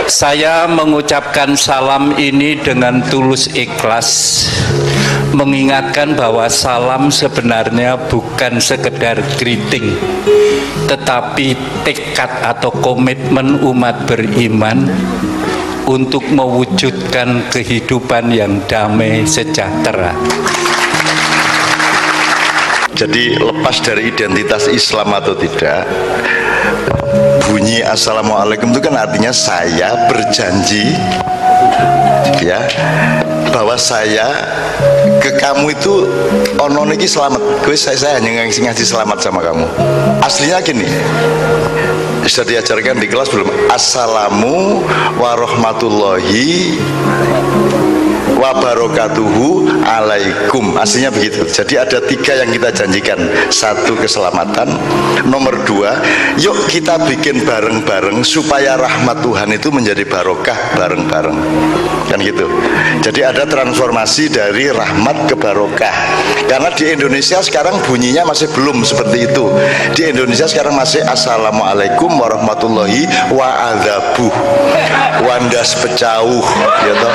Saya mengucapkan salam ini dengan tulus ikhlas, mengingatkan bahwa salam sebenarnya bukan sekedar greeting, tetapi tekad atau komitmen umat beriman untuk mewujudkan kehidupan yang damai sejahtera. Jadi lepas dari identitas Islam atau tidak, bunyi assalamualaikum itu kan artinya saya berjanji ya bahwa saya ke kamu itu ono niki selamat. Saya hanya ngasih selamat sama kamu. Aslinya gini, bisa diajarkan di kelas belum? Assalamu warahmatullahi wabarakatuhu alaikum. Aslinya begitu. Jadi ada 3 yang kita janjikan. 1, keselamatan. Nomor 2, yuk kita bikin bareng-bareng supaya rahmat Tuhan itu menjadi barokah bareng-bareng. Kan gitu. Jadi ada transformasi dari rahmat ke barokah. Karena di Indonesia sekarang bunyinya masih belum seperti itu. Di Indonesia sekarang masih assalamualaikum warahmatullahi wa'adzabuh, wandas pecauh gitu.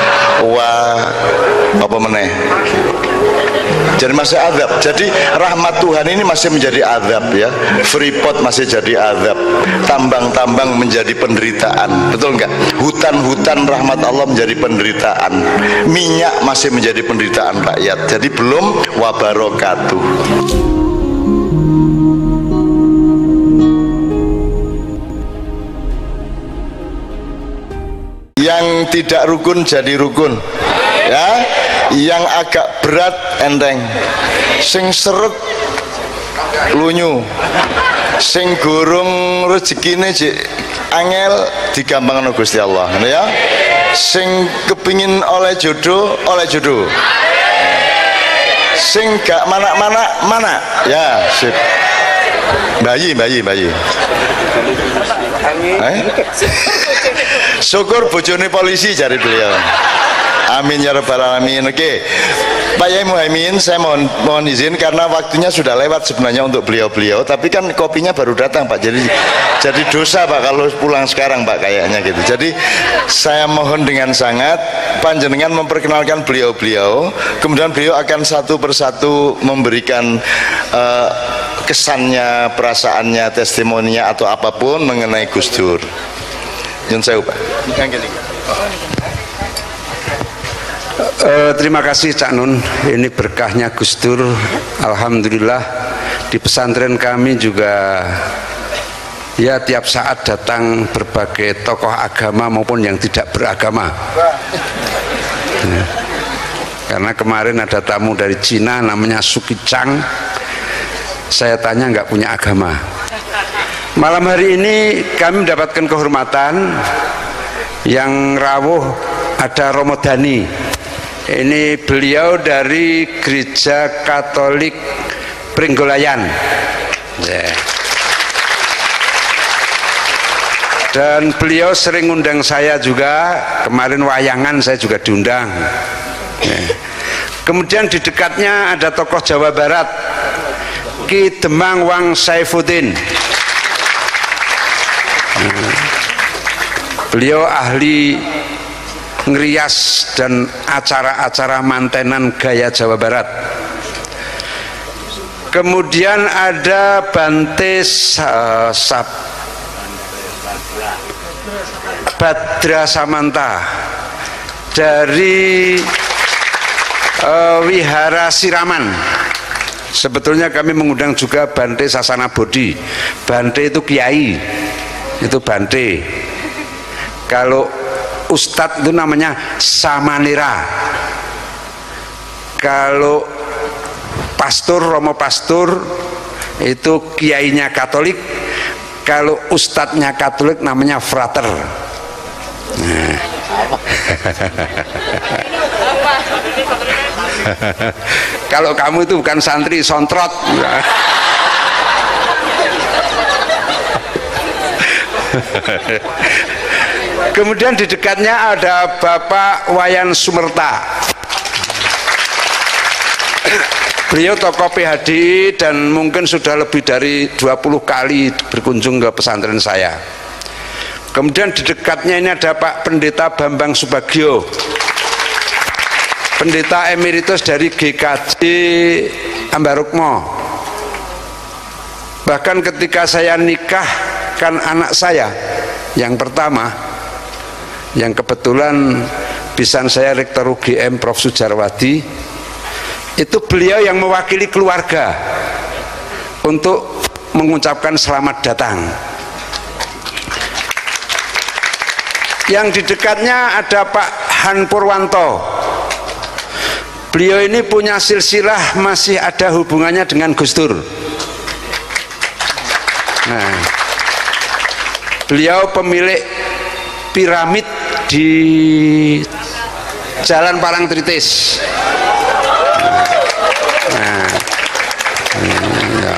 Apa meneh. Jadi masih azab. Jadi rahmat Tuhan ini masih menjadi azab ya. Freeport masih jadi azab. Tambang-tambang menjadi penderitaan. Betul enggak? Hutan-hutan rahmat Allah menjadi penderitaan. Minyak masih menjadi penderitaan rakyat. Jadi belum wabarakatuh. Yang tidak rukun jadi rukun. Ya, yang agak berat enteng, sing seret lunyu, sing gurung rezekine jek angel digampangno Gusti Allah, ya. Sing kepingin oleh jodoh, sing gak mana, ya sip. Bayi. Syukur bojone polisi jari beliau. Amin ya rabbal alamin. Oke, Pak Yai Muhaimin, saya mohon izin karena waktunya sudah lewat sebenarnya untuk beliau-beliau, tapi kan kopinya baru datang Pak, jadi dosa Pak kalau pulang sekarang Pak kayaknya gitu. Jadi saya mohon dengan sangat panjenengan memperkenalkan beliau-beliau, kemudian beliau akan satu persatu memberikan kesannya, perasaannya, testimoninya atau apapun mengenai Gus Dur. Nyun sewu Pak. Terima kasih Cak Nun, ini berkahnya Gus Dur. Alhamdulillah di pesantren kami juga ya tiap saat datang berbagai tokoh agama maupun yang tidak beragama. Karena kemarin ada tamu dari Cina namanya Suki Chang, saya tanya nggak punya agama. Malam hari ini kami mendapatkan kehormatan yang rawuh ada Romo Dhani. Ini beliau dari Gereja Katolik Pringgolayan. Dan beliau sering undang saya juga. Kemarin wayangan saya juga diundang. Kemudian di dekatnya ada tokoh Jawa Barat, Ki Demang Wang Saifuddin. Beliau ahli ngerias dan acara-acara mantenan gaya Jawa Barat. Kemudian ada Bante Badra Samanta dari Wihara Siraman. Sebetulnya kami mengundang juga Bante Sasana Bodhi. Bante itu kiai, itu Bante. Kalau Ustadz itu namanya Samanira. Kalau pastor, Romo Pastor itu kiainya Katolik. Kalau ustadznya Katolik namanya Frater. Nah. Kalau kamu itu bukan santri, sontrot. Kemudian di dekatnya ada Bapak Wayan Sumerta. Beliau tokoh PHDI dan mungkin sudah lebih dari 20 kali berkunjung ke pesantren saya. Kemudian di dekatnya ini ada Pak Pendeta Bambang Subagio, pendeta emeritus dari GKJ Ambarukmo. Bahkan ketika saya nikahkan anak saya yang pertama, yang kebetulan bisan saya Rektor UGM Prof. Sujarwadi, itu beliau yang mewakili keluarga untuk mengucapkan selamat datang. Yang di dekatnya ada Pak Han Purwanto. Beliau ini punya silsilah masih ada hubungannya dengan Gus Dur. Nah, beliau pemilik piramid di Jalan Parangtritis. Nah, ya.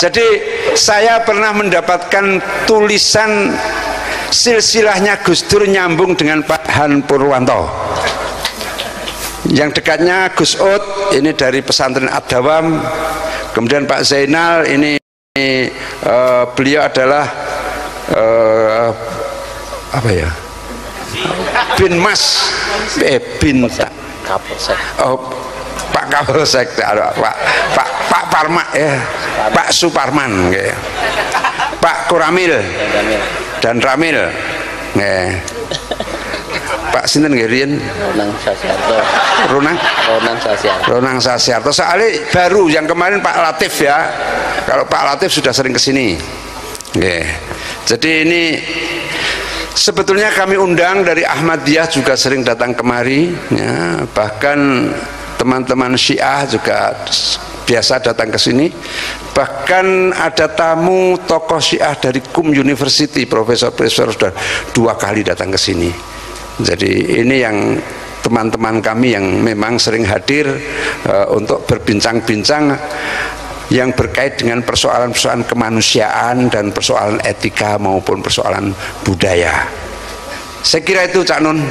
Jadi saya pernah mendapatkan tulisan silsilahnya Gus Dur nyambung dengan Pak Han Purwanto. Yang dekatnya Gus Ud, ini dari pesantren Ad-Dawam. Kemudian Pak Zainal, ini beliau adalah apa ya, bin Mas, Kapolsek. Oh, Pak Kapolsek, Pak Parma, Pak Suparman, Pak Kuramil dan Ramil, Pak sinten nggih riyen? Ronang Sasiarto. Ronang Sasiarto. Soalnya baru yang kemarin Pak Latif ya. Kalau Pak Latif sudah sering kesini. Jadi ini sebetulnya kami undang dari Ahmadiyah juga sering datang kemari ya. Bahkan teman-teman Syiah juga biasa datang ke sini. Bahkan ada tamu tokoh Syiah dari KUM University, profesor-profesor sudah 2 kali datang ke sini. Jadi ini yang teman-teman kami yang memang sering hadir untuk berbincang-bincang yang berkait dengan persoalan-persoalan kemanusiaan dan persoalan etika maupun persoalan budaya. Saya kira itu Cak Nun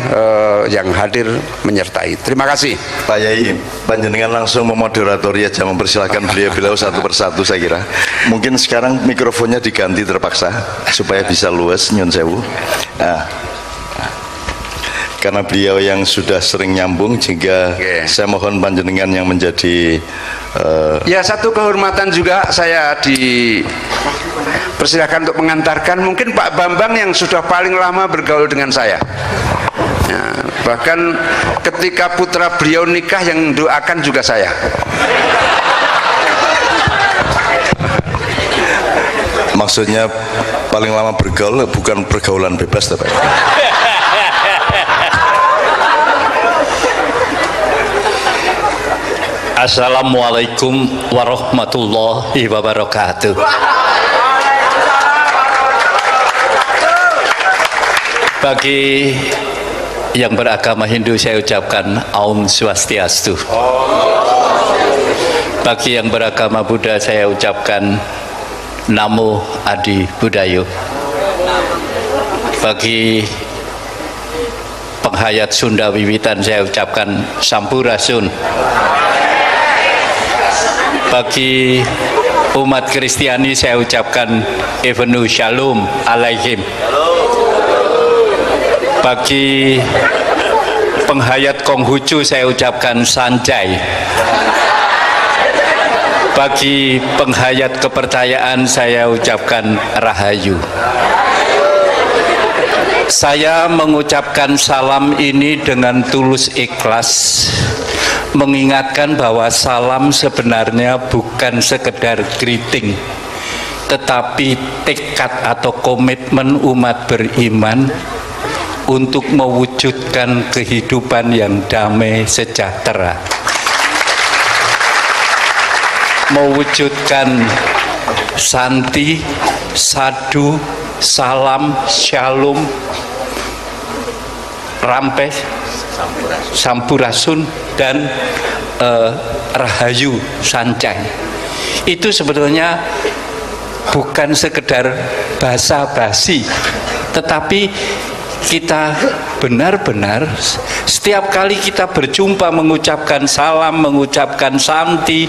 yang hadir menyertai. Terima kasih Pak Yai. Panjenengan langsung memoderatori aja, mempersilahkan beliau-beliau satu persatu. Saya kira mungkin sekarang mikrofonnya diganti terpaksa supaya bisa luas, nyun sewu. Karena beliau yang sudah sering nyambung, sehingga saya mohon panjenengan yang menjadi ya satu kehormatan juga saya dipersilakan untuk mengantarkan mungkin Pak Bambang yang sudah paling lama bergaul dengan saya ya, bahkan ketika putra beliau nikah yang doakan juga saya. Maksudnya paling lama bergaul bukan pergaulan bebas Pak. Assalamualaikum warahmatullahi wabarakatuh. Bagi yang beragama Hindu saya ucapkan Aum Swastiastu. Bagi yang beragama Buddha saya ucapkan Namo Adi Budayo. Bagi penghayat Sunda Wiwitan saya ucapkan Sampurasun. Bagi umat Kristiani saya ucapkan Evenu Shalom Alaihim. Bagi penghayat Konghucu saya ucapkan Sanjay. Bagi penghayat kepercayaan saya ucapkan Rahayu. Saya mengucapkan salam ini dengan tulus ikhlas, mengingatkan bahwa salam sebenarnya bukan sekedar greeting, tetapi tekad atau komitmen umat beriman untuk mewujudkan kehidupan yang damai sejahtera, mewujudkan santi, sadu, salam, shalom, rampes, sampurasun, dan rahayu, sancai. Itu sebetulnya bukan sekedar basa-basi, tetapi kita benar-benar setiap kali kita berjumpa mengucapkan salam, mengucapkan santi,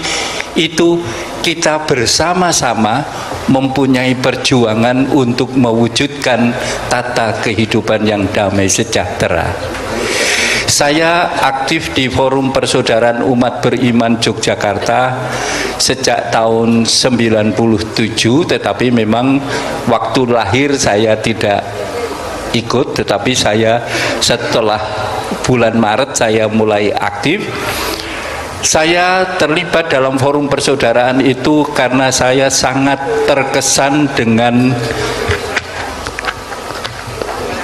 itu kita bersama-sama mempunyai perjuangan untuk mewujudkan tata kehidupan yang damai sejahtera. Saya aktif di Forum Persaudaraan Umat Beriman Yogyakarta sejak tahun 97, tetapi memang waktu lahir saya tidak ikut, tetapi saya setelah bulan Maret saya mulai aktif. Saya terlibat dalam Forum Persaudaraan itu karena saya sangat terkesan dengan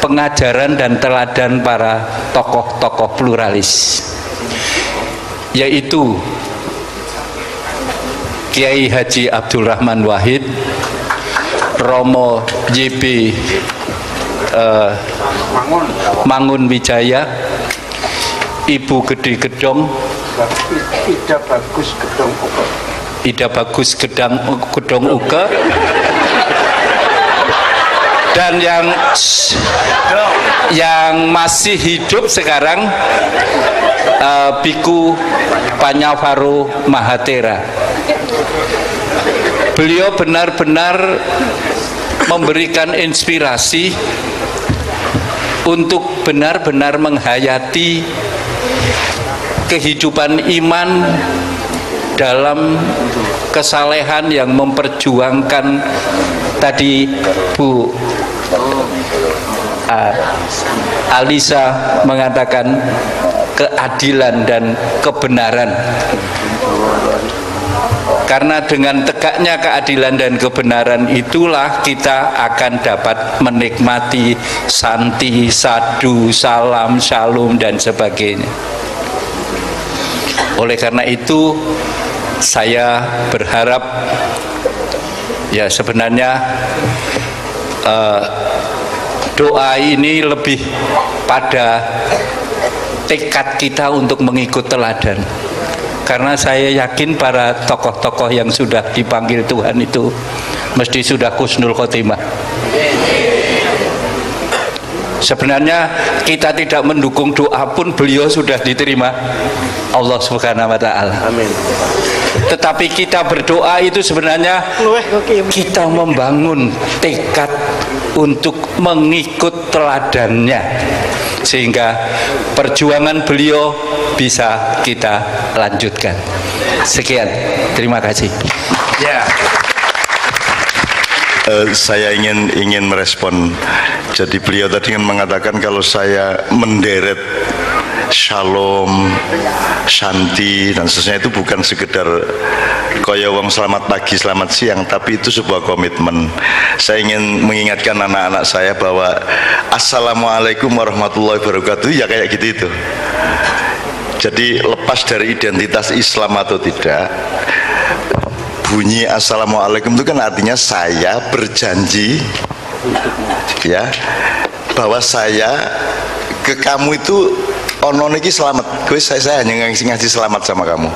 pengajaran dan teladan para tokoh-tokoh pluralis, yaitu Kiai Haji Abdul Rahman Wahid, Romo YB Mangun Wijaya, Ibu Gede Gedong, Ida Bagus Gedong Uga, dan yang masih hidup sekarang Biku Panyavaru Mahatera. Beliau benar-benar memberikan inspirasi untuk benar-benar menghayati kehidupan iman dalam kesalehan yang memperjuangkan tadi Bu Alisa mengatakan keadilan dan kebenaran. Karena dengan tegaknya keadilan dan kebenaran itulah kita akan dapat menikmati santi, sadu, salam, shalom dan sebagainya. Oleh karena itu saya berharap, ya sebenarnya doa ini lebih pada tekad kita untuk mengikut teladan. Karena saya yakin para tokoh-tokoh yang sudah dipanggil Tuhan itu mesti sudah husnul khotimah. Sebenarnya kita tidak mendukung doa pun beliau sudah diterima Allah Subhanahu wa taala. Amin. Tetapi kita berdoa itu sebenarnya kita membangun tekad untuk mengikut teladannya, sehingga perjuangan beliau bisa kita lanjutkan. Sekian, terima kasih. Ya. Saya ingin merespon. Jadi beliau tadi mengatakan kalau saya menderet shalom, shanti dan seterusnya itu bukan sekedar kaya wong selamat pagi, selamat siang, tapi itu sebuah komitmen. Saya ingin mengingatkan anak-anak saya bahwa assalamualaikum warahmatullahi wabarakatuh ya kayak gitu itu. Jadi lepas dari identitas Islam atau tidak, bunyi assalamualaikum itu kan artinya saya berjanji ya bahwa saya ke kamu itu ono niki selamat. Saya hanya ngasih selamat sama kamu.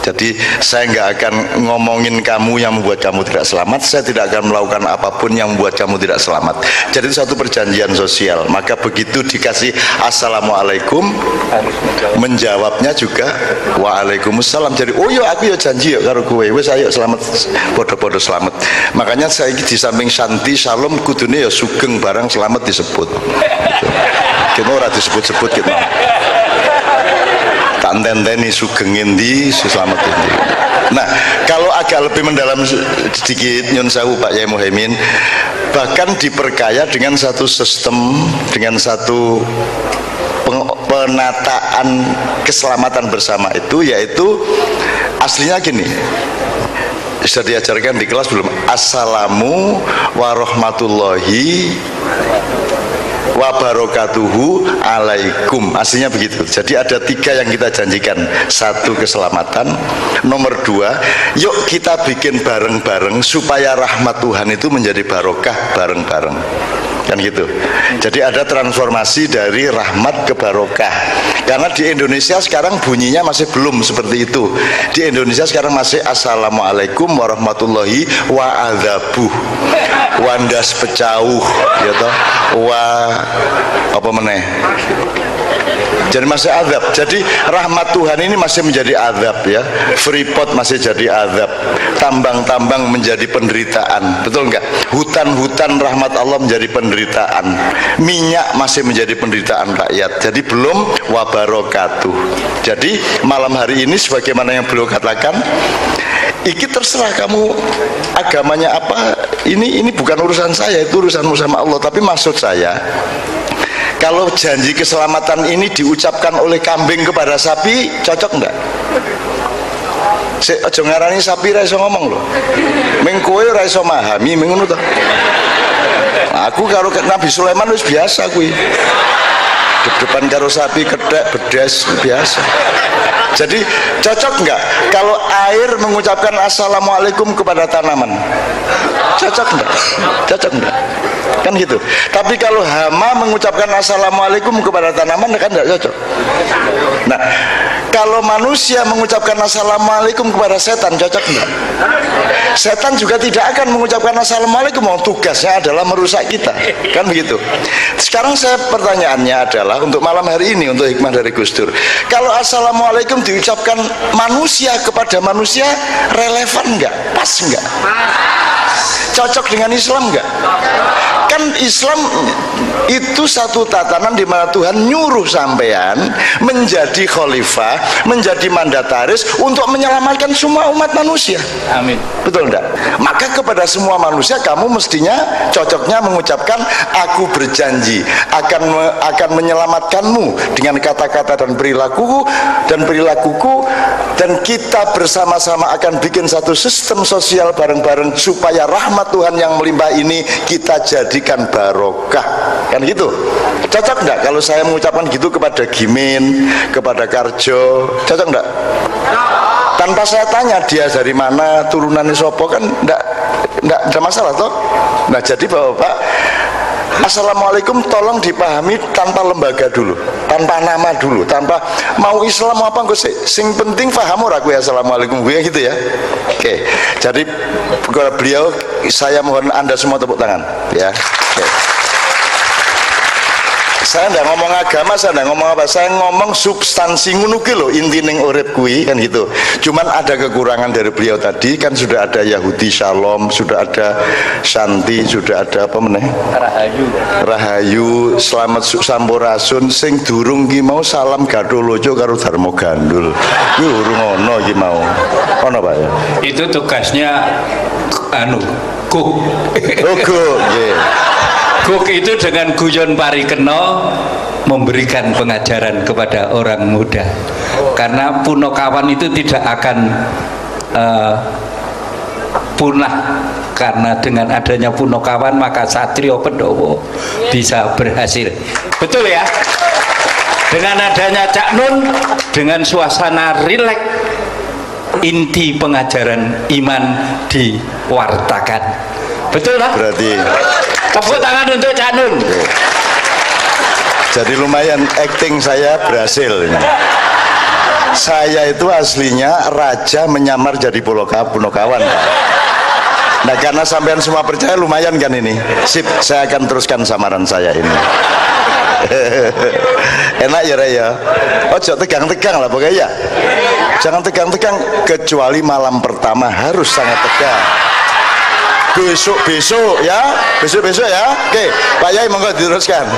Jadi saya nggak akan ngomongin kamu yang membuat kamu tidak selamat. Saya tidak akan melakukan apapun yang membuat kamu tidak selamat. Jadi itu satu perjanjian sosial. Maka begitu dikasih assalamualaikum, menjawabnya juga waalaikumsalam. Jadi oh yo aku yo janji yo karo kowe. Wes ayo selamat, podo-podo selamat. Makanya saya di samping shanti shalom kudune ya sugeng barang selamat disebut. Kita ora disebut-sebut kita. Tak enten-enteni sugengin di selamat ini. Nah, kalau agak lebih mendalam sedikit nyun sewu Pak Yai Muhaimin, bahkan diperkaya dengan satu sistem, dengan satu penataan keselamatan bersama itu, yaitu aslinya gini. Sudah diajarkan di kelas belum? Assalamu warahmatullahi wabarakatuhu alaikum. Aslinya begitu. Jadi ada tiga yang kita janjikan. Satu, keselamatan. Nomor dua, yuk kita bikin bareng-bareng supaya rahmat Tuhan itu menjadi barokah bareng-bareng. Kan gitu. Jadi ada transformasi dari rahmat ke barokah. Karena di Indonesia sekarang bunyinya masih belum seperti itu. Di Indonesia sekarang masih assalamualaikum warahmatullahi wa'adzabuh, wandas pecauh, ya toh, wa apa meneh, Jadi masih azab. Jadi rahmat Tuhan ini masih menjadi azab ya. Freeport masih jadi azab. Tambang-tambang menjadi penderitaan. Betul nggak? Hutan-hutan rahmat Allah menjadi penderitaan. Minyak masih menjadi penderitaan rakyat. Jadi belum wabarakatuh. Jadi malam hari ini sebagaimana yang beliau katakan, iki terserah kamu agamanya apa. Ini bukan urusan saya, itu urusanmu sama Allah. Tapi maksud saya, kalau janji keselamatan ini diucapkan oleh kambing kepada sapi, cocok enggak? Aja ngarani sapi ra iso ngomong lho. Ming kowe ra iso memahami ming ngono to. Aku karo Nabi Sulaiman wis biasa kuwi. Depan karo sapi kedek bedes biasa. Jadi cocok enggak kalau air mengucapkan assalamualaikum kepada tanaman? Cocok enggak? Cocok enggak? Kan gitu. Tapi kalau hama mengucapkan assalamualaikum kepada tanaman kan enggak cocok. Nah, kalau manusia mengucapkan assalamualaikum kepada setan cocok enggak? Setan juga tidak akan mengucapkan assalamualaikum, tugasnya adalah merusak kita, kan begitu. Sekarang pertanyaannya adalah untuk malam hari ini, untuk hikmah dari Gus Dur, kalau assalamualaikum diucapkan manusia kepada manusia, relevan enggak? Pas enggak? Cocok dengan Islam enggak? Kan Islam itu satu tatanan di mana Tuhan nyuruh sampean menjadi khalifah, menjadi mandataris untuk menyelamatkan semua umat manusia. Amin. Betul enggak? Maka kepada semua manusia kamu mestinya cocoknya mengucapkan aku berjanji akan menyelamatkanmu dengan kata-kata dan perilakuku dan kita bersama-sama akan bikin satu sistem sosial bareng-bareng supaya rahmat Tuhan yang melimpah ini kita jadikan barokah. Kan gitu. Cocok enggak kalau saya mengucapkan gitu kepada Gimin, kepada Karjo? Cocok enggak? Tanpa saya tanya dia dari mana, turunannya sopo, kan enggak ada masalah toh. Nah, jadi Bapak, assalamualaikum tolong dipahami tanpa lembaga dulu, tanpa nama dulu, tanpa mau Islam mau apa enggak sing penting paham ora kowe assalamualaikum gue gitu ya. Oke. Jadi kepada beliau saya mohon Anda semua tepuk tangan ya. Oke. Saya enggak ngomong agama, saya enggak ngomong apa, saya ngomong substansi ngono ki lho, inti ning urip kuwi kan gitu. Cuman ada kekurangan dari beliau tadi, kan sudah ada Yahudi Shalom, sudah ada Shanti, sudah ada apa meneh? Rahayu, selamat sampurasun, sing durung ki mau salam gadolojo karo Darmo Gandul. Ki urung ono ki mau. Ono Pak ya? Itu tugasnya Guk. Oh, Guk, nggih. Guk itu dengan guyon parikeno memberikan pengajaran kepada orang muda, karena punokawan itu tidak akan punah, karena dengan adanya punokawan maka Satrio Pendowo bisa berhasil. Betul ya? Dengan adanya Cak Nun, dengan suasana rileks, inti pengajaran iman diwartakan. Betul lah? Berarti tepuk tangan untuk Cak Nun. Jadi lumayan acting saya berhasil ini. Saya itu aslinya raja menyamar jadi punokawan. Nah, karena sampean semua percaya lumayan kan ini. Sip, saya akan teruskan samaran saya ini. Enak ya Raya. Ojo tegang-tegang lah pokoknya ya. Jangan tegang-tegang, kecuali malam pertama harus sangat tegang. Besok ya, besok ya. Oke, Pak Yai monggo diteruskan.